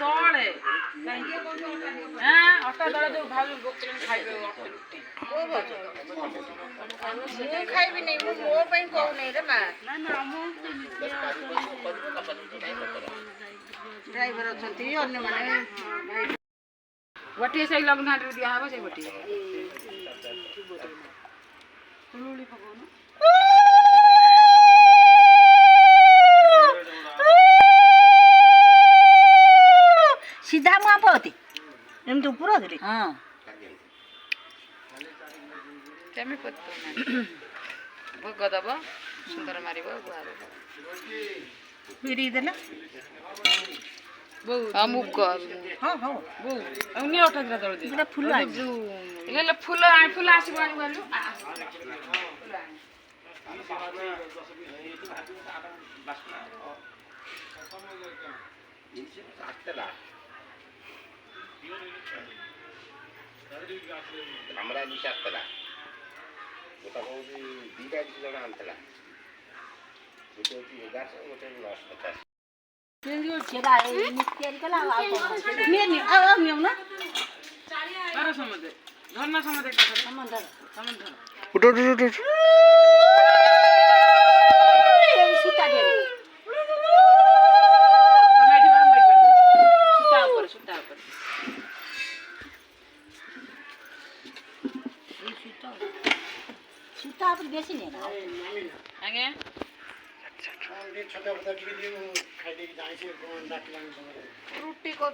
ଦଳେ ହାଁ ଅଟା ଦଳେ ଯୋଉ ଭାଉଜ ବୋକଲେନ ଖାଇବେ ଅଟା ରୁଟି ମୁଁ ଖାଇବିନି ମୁଁ ମୋ ପାଇଁ କହୁନି ରେ ମା ନା ନା ମୁଁ ଡ୍ରାଇଭର ଅଛନ୍ତି ଅନ୍ୟମାନେ ଗୋଟିଏ ସେଇ ଲଗ୍ନ ହାଟରେ ଦିଆହବ ସେଇ ଗୋଟିଏ ତୁଳୁଳି ପକଉନ ସିଧା ମୁଆଁ ପଅତି ଏମିତି ଉପର ଧରି ହଁ କେମି ପତ ଭୋଗ ଦବ ସୁନ୍ଦର ମାରିବ ଗୁଆ ଦବ ବିରି ଦେଲେ ହଁ ମୁଗ ହଁ ହଉ ବୋଉ ଆଉ ନିଅ ଅଟା ଦିଟା ଦଳ ଗୋଟେ ଫୁଲ ଇଲେ ଫୁଲ ଫୁଲ ଆସିବ ଆଣି ଗଲୁ हमरा दिशा आसला गोटा कौन दीटा जन आनला गोटे 1100 गोटे 950 धर्ना समझे उठ उठ उठ उठ बेसी नहीं आगे रुटी को